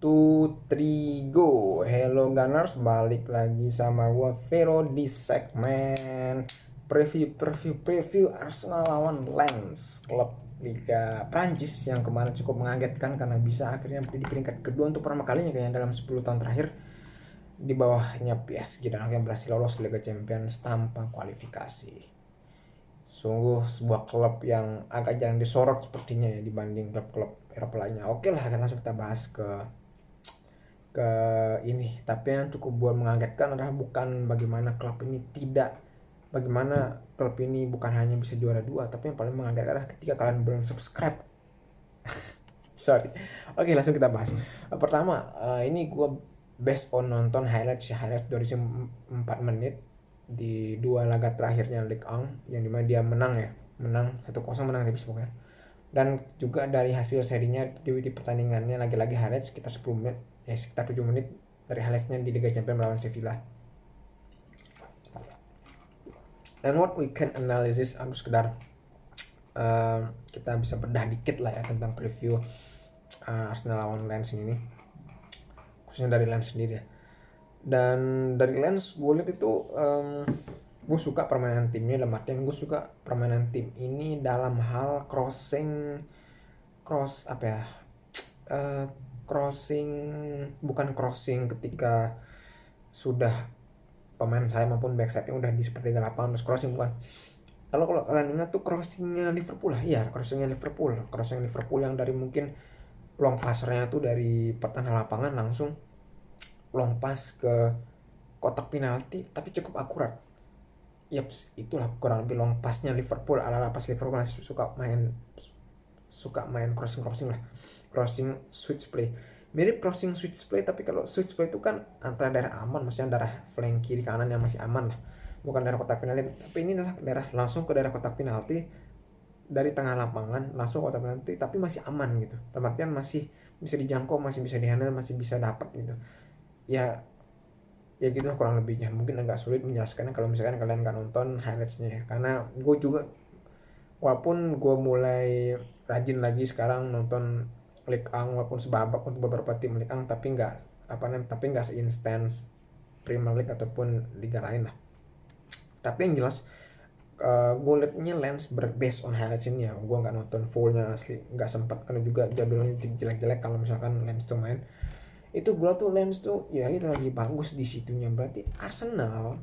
Go. Hello Gunners, balik lagi sama gua Vero di segmen preview Arsenal lawan Lens, klub Liga Prancis yang kemarin cukup mengagetkan karena bisa akhirnya di peringkat kedua untuk pertama kalinya kayaknya dalam 10 tahun terakhir di bawahnya PSG dan akhirnya berhasil lolos ke Liga Champions tanpa kualifikasi. Sungguh sebuah klub yang agak jarang disorot sepertinya ya dibanding klub-klub Eropa lainnya. Oke lah, langsung kita bahas ke ini. Tapi yang cukup buat mengagetkan adalah bukan bagaimana klub ini bukan hanya bisa juara 2, tapi yang paling mengagetkan adalah ketika kalian belum subscribe. Sorry. Oke, langsung kita bahas. Pertama, ini gue based on nonton highlights 4 menit di dua laga terakhirnya Ligue 1 yang dimana dia menang 1-0, menang tipis pokoknya. Dan juga dari hasil serinya di pertandingannya lagi-lagi highlights sekitar 10 menit, sekitar 7 menit dari highlightsnya di Liga Champions melawan Sevilla. And what we can analysis, aku sekedar kita bisa bedah dikit lah ya tentang preview Arsenal lawan Lens ini, khususnya dari Lens sendiri ya. Dan dari Lens gue lihat itu gue suka permainan timnya, dalam artian gue suka permainan tim ini dalam hal crossing ketika sudah pemain saya maupun backside yang udah di sepertiga lapangan terus crossing, bukan. Kalau kalian ingat tuh crossing Liverpool yang dari mungkin long passernya tuh dari pertahanan lapangan langsung long pass ke kotak penalti, tapi cukup akurat. Yaps, itulah kurang lebih long passnya Liverpool, ala pas Liverpool masih suka main crossing switch play. Mirip crossing switch play, tapi kalau switch play itu kan antara daerah aman, maksudnya daerah flank kiri kanan yang masih aman lah, bukan daerah kotak penalti. Tapi ini adalah langsung ke daerah kotak penalti, dari tengah lapangan langsung ke kotak penalti, tapi masih aman gitu. Dalam artian masih bisa dijangkau, masih bisa dihandle, masih bisa dapat gitu. Ya gitu lah kurang lebihnya. Mungkin agak sulit menjelaskannya kalau misalkan kalian nggak nonton highlightsnya ya, karena gue juga walaupun gue mulai rajin lagi sekarang nonton Ligue 1 walaupun sebabak untuk beberapa tim Ligue 1, tapi nggak se-intens Premier League ataupun liga lain lah. Tapi yang jelas gue liatnya Lens based on highlights ini ya, gue nggak nonton fullnya asli, nggak sempat karena juga jadwalnya jelek-jelek. Kalau misalkan Lens tuh main itu gue tuh Lens tuh ya itu lagi bagus di situnya, berarti Arsenal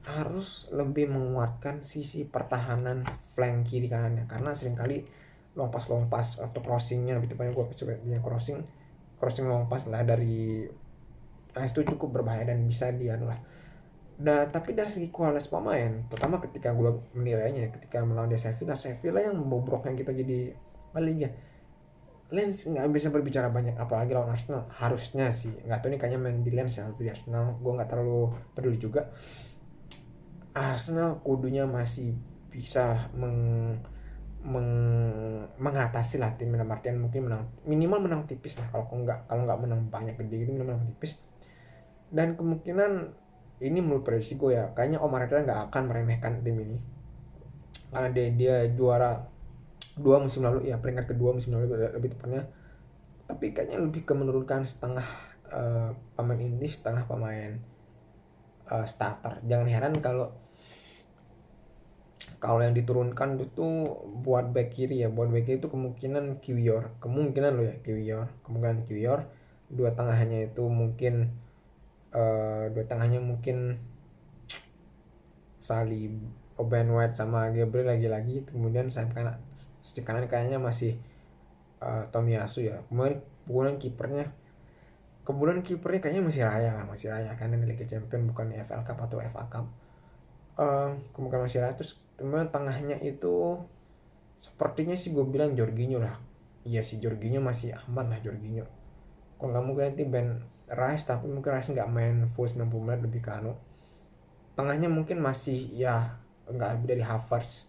harus lebih menguatkan sisi pertahanan flank kiri kanannya, karena seringkali long pass atau crossingnya lebih tepatnya gue suka yang crossing long pass lah dari itu cukup berbahaya dan bisa dianu lah. Nah, tapi dari segi kualitas pemain, terutama ketika gue menilainya ketika melawan Sevilla yang membobroknya kita jadi liga, Lens nggak bisa berbicara banyak, apalagi lawan Arsenal. Harusnya sih, nggak tahu nih kayaknya main di Lens ya atau di Arsenal, gue nggak terlalu peduli juga. Arsenal kudunya masih bisa mengatasi lah tim, dalam artian mungkin minimal menang tipis lah, kalau nggak menang banyak gede gitu, minimal menang tipis. Dan kemungkinan ini menurut prediksi gue ya, kayaknya Omar Arteta nggak akan meremehkan tim ini karena dia juara 2 musim lalu ya, peringkat kedua musim lalu lebih tepatnya. Tapi kayaknya lebih ke menurunkan setengah pemain inti, setengah pemain starter. Jangan heran kalau yang diturunkan itu buat back kiri itu kemungkinan Kiwior, kemungkinan dua tengahnya mungkin Salib, Ben White sama Gabriel lagi-lagi. Kemudian sayap kanan kayaknya masih Tomiyasu ya. Kemudian kipernya kayaknya masih Raya karena ini Liga Champions bukan FL Cup atau FA Cup. Kemungkinan masih Raya. Terus kemudian tengahnya itu sepertinya sih gue bilang Jorginho lah. Iya sih, Jorginho masih aman lah Jorginho. Kalau nggak mungkin nanti Ben Rice, tapi mungkin Rice nggak main full 90 menit, lebih ke tengahnya mungkin masih ya nggak lebih dari Havertz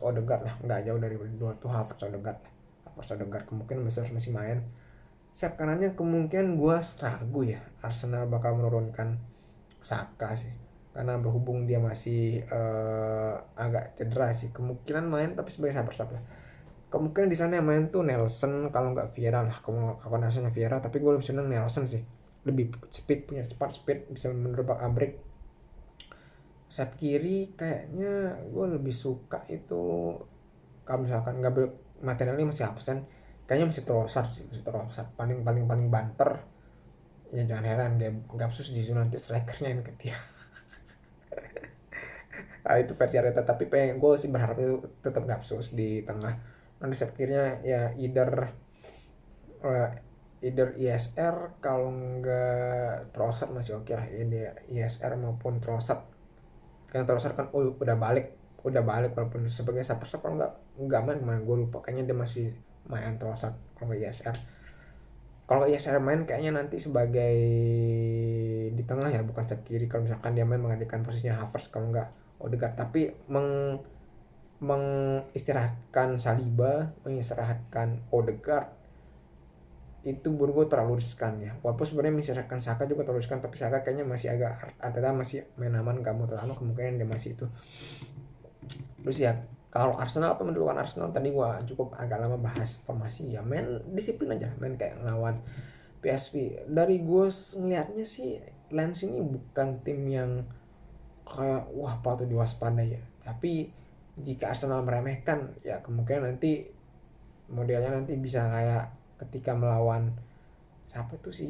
Odegaard lah, nggak jauh dari dua tuh Havertz Odegaard kemungkinan masih main. Sayap kanannya kemungkinan gue ragu ya Arsenal bakal menurunkan Saka sih, karena berhubung dia masih agak cedera sih, kemungkinan main tapi sebagai sabar lah. Kemungkinan di sana yang main tuh Nelson kalau nggak Vieira lah. Kalau Nelsonnya Vieira, tapi gue lebih seneng Nelson sih. Lebih speed, punya cepat speed, bisa menerbang abrik. Sayap kiri kayaknya gue lebih suka itu kalau misalkan nggak materialnya masih absen, kayaknya masih Trossard sih, masih Trossard paling paling paling banter. Ya jangan heran Gapsus di nanti strikernya yang ketiak. Nah, itu versi Arteta, tapi pengen gue sih berharap itu tetap Gapsus di tengah. Nanti sayap kirinya ya uh, either ISR, kalau nggak Trossard masih oke lah, ini ISR maupun Trossard. Kan Trossard kan udah balik walaupun sebagai super sub. Kalau nggak main kemana gue lupa, kayaknya dia masih main Trossard kalau nggak ISR. Kalau ISR main kayaknya nanti sebagai di tengah ya, bukan sayap kiri. Kalau misalkan dia main menggantikan posisinya Havertz kalau nggak Odegaard, tapi mengistirahatkan Saliba, mengistirahatkan Odegaard itu menurut gue terlalu riskan ya. Walaupun sebenarnya misalkan Saka juga terlalu riskan, tapi Saka kayaknya masih agak Arteta masih main aman, gak mau terlalu kemungkinan dia masih itu. Terus ya kalau Arsenal, apa menentukan Arsenal, tadi gue cukup agak lama bahas formasi ya, main disiplin aja, main kayak ngelawan PSV. Dari gue ngelihatnya sih Lens ini bukan tim yang kayak wah patut diwaspadai ya, tapi jika Arsenal meremehkan ya kemungkinan nanti modelnya nanti bisa kayak ketika melawan siapa tuh si,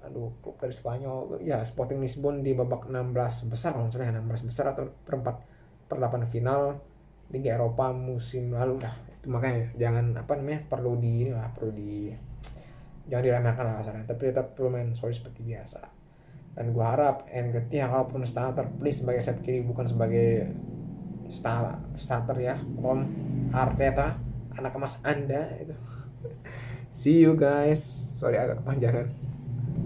aduh, klub dari Spanyol ya, Sporting Lisbon di babak 16 besar kalau nggak salah ya, 16 besar atau per 8 final Liga Eropa musim lalu lah. Itu makanya jangan apa namanya, perlu di jangan diremehkan lah kasarnya, tapi tetap perlu main solid seperti biasa. Dan gue harap Nketiah kalaupun starter, please sebagai sayap kiri, bukan sebagai starter ya. Om Arteta, anak emas anda itu. See you guys. Sorry agak kepanjangan.